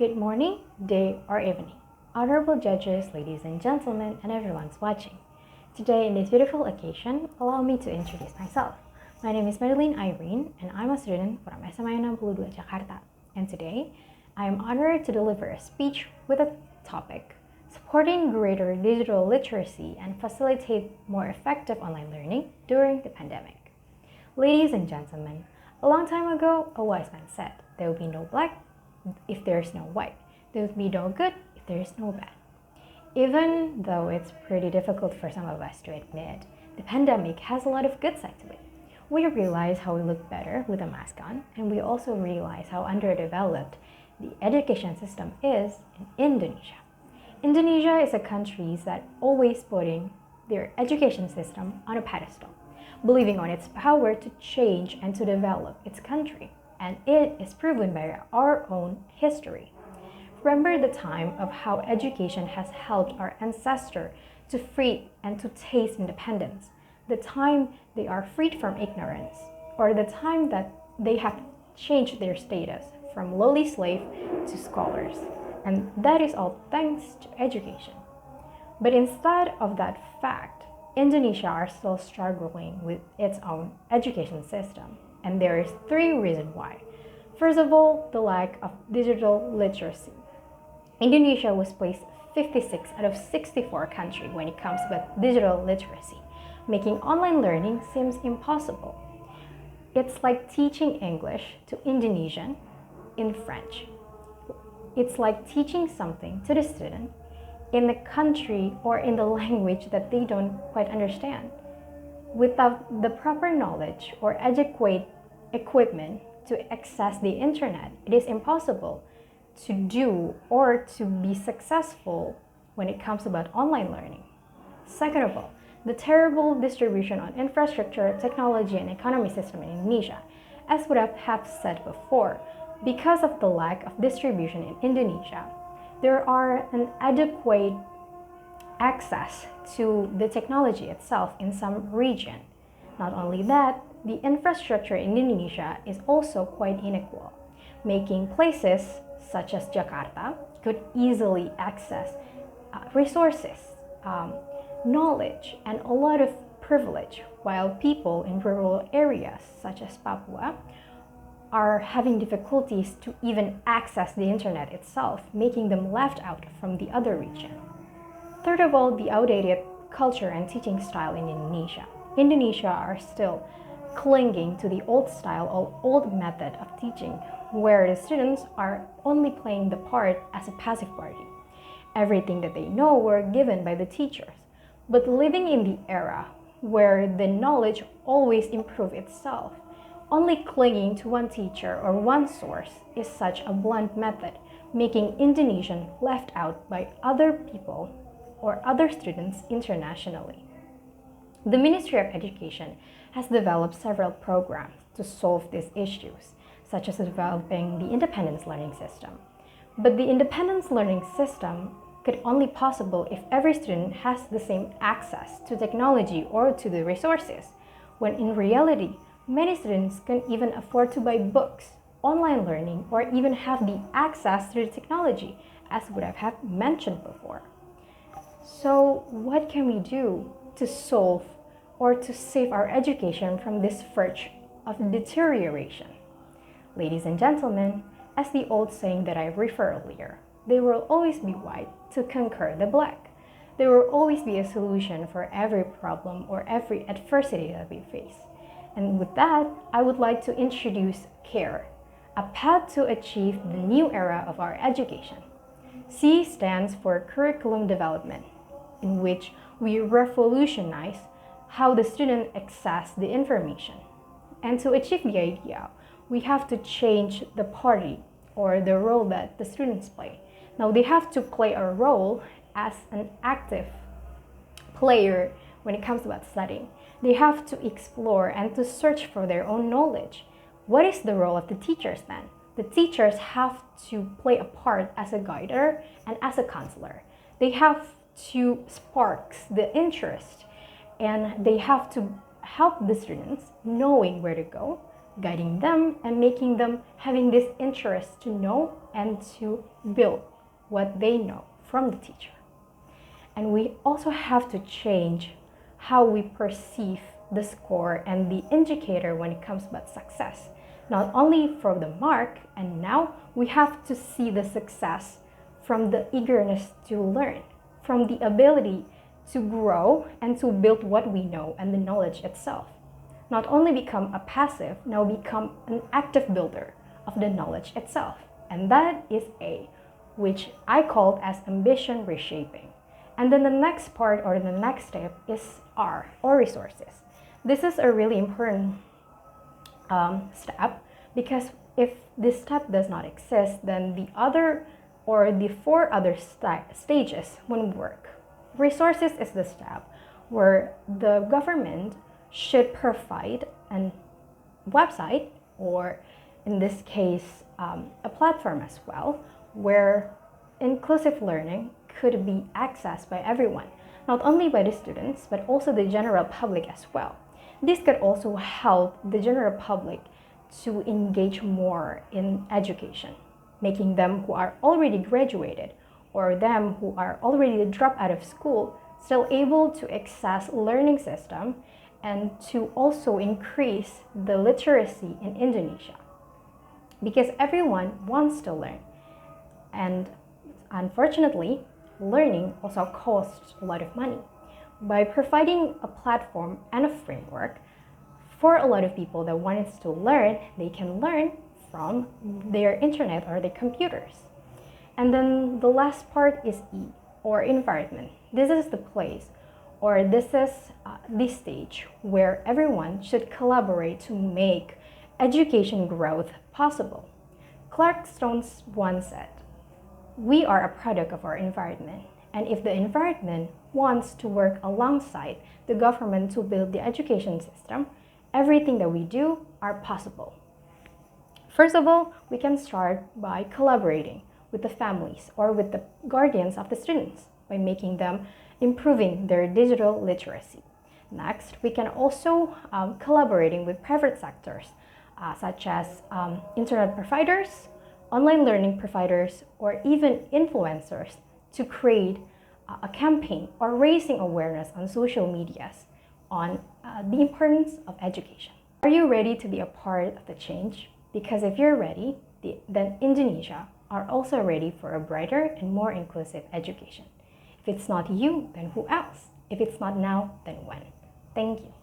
Good morning, day, or evening. Honorable judges, ladies and gentlemen, and everyone's watching. Today, in this beautiful occasion, allow me to introduce myself. My name is Medeline Irene, and I'm a student from SMA 62 Jakarta. And today, I am honored to deliver a speech with a topic, supporting greater digital literacy and facilitate more effective online learning during the pandemic. Ladies and gentlemen, a long time ago, a wise man said, there will be no black if there is no white. There will be no good if there is no bad. Even though it's pretty difficult for some of us to admit, the pandemic has a lot of good side to it. We realize how we look better with a mask on, and we also realize how underdeveloped the education system is in Indonesia. Indonesia is a country that always putting their education system on a pedestal, believing on its power to change and to develop its country. And it is proven by our own history. Remember the time of how education has helped our ancestors to free and to taste independence, the time they are freed from ignorance, or the time that they have changed their status from lowly slave to scholars. And that is all thanks to education. But instead of that fact, Indonesia are still struggling with its own education system. And there is 3 reasons why. First of all, the lack of digital literacy. Indonesia was placed 56 out of 64 countries when it comes to digital literacy, making online learning seems impossible. It's like teaching English to Indonesian in French. It's like teaching something to the student in the country or in the language that they don't quite understand. Without the proper knowledge or adequate equipment to access the internet, it is impossible to do or to be successful when it comes about online learning. Second of all, the terrible distribution on infrastructure, technology, and economy system in Indonesia. As what I have said before, because of the lack of distribution in Indonesia, there are an adequate access to the technology itself in some region. Not only that, the infrastructure in Indonesia is also quite unequal, making places such as Jakarta could easily access resources, knowledge, and a lot of privilege, while people in rural areas such as Papua are having difficulties to even access the internet itself, making them left out from the other region. Third of all, the outdated culture and teaching style in Indonesia. Indonesia are still clinging to the old style or old method of teaching, where the students are only playing the part as a passive party. Everything that they know were given by the teachers. But living in the era where the knowledge always improves itself, only clinging to one teacher or one source is such a blunt method, making Indonesian left out by other people or other students internationally. The Ministry of Education has developed several programs to solve these issues, such as developing the independence learning system. But the independence learning system could only possible if every student has the same access to technology or to the resources, when in reality, many students can't even afford to buy books, online learning, or even have the access to the technology, as would have mentioned before. So what can we do to solve or to save our education from this verge of deterioration? Ladies and gentlemen, as the old saying that I referred earlier, there will always be white to conquer the black. There will always be a solution for every problem or every adversity that we face. And with that, I would like to introduce CARE, a path to achieve the new era of our education. C stands for curriculum development, in which we revolutionize how the student access the information. And to achieve the idea, we have to change the party or the role that the students play. Now they have to play a role as an active player when it comes about studying. They have to explore and to search for their own knowledge. What is the role of the teachers then? The teachers have to play a part as a guider and as a counselor. They have to spark the interest, and they have to help the students knowing where to go, guiding them and making them having this interest to know and to build what they know from the teacher. And we also have to change how we perceive the score and the indicator when it comes about success. Not only for the mark, and now we have to see the success from the eagerness to learn, from the ability to grow and to build what we know and the knowledge itself. Not only become a passive, now become an active builder of the knowledge itself. And that is A, which I called as ambition reshaping. And then the next part or the next step is R, or resources. This is a really important step, because if this step does not exist, then the other or the four other stages won't work. Resources is the step where the government should provide a website, or in this case, a platform as well, where inclusive learning could be accessed by everyone, not only by the students, but also the general public as well. This could also help the general public to engage more in education, making them who are already graduated or them who are already dropped out of school still able to access learning system and to also increase the literacy in Indonesia. Because everyone wants to learn. And unfortunately, learning also costs a lot of money. By providing a platform and a framework for a lot of people that wanted to learn, they can learn from their internet or their computers. And then the last part is E, or environment. This is the place, or this is the stage where everyone should collaborate to make education growth possible. Clark Stones once said, "We are a product of our environment, and if the environment wants to work alongside the government to build the education system, everything that we do are possible." First of all, we can start by collaborating with the families or with the guardians of the students by making them improving their digital literacy. Next, we can also collaborating with private sectors such as internet providers, online learning providers, or even influencers to create a campaign or raising awareness on social medias on the importance of education. Are you ready to be a part of the change? Because if you're ready, then Indonesia are also ready for a brighter and more inclusive education. If it's not you, then who else? If it's not now, then when? Thank you.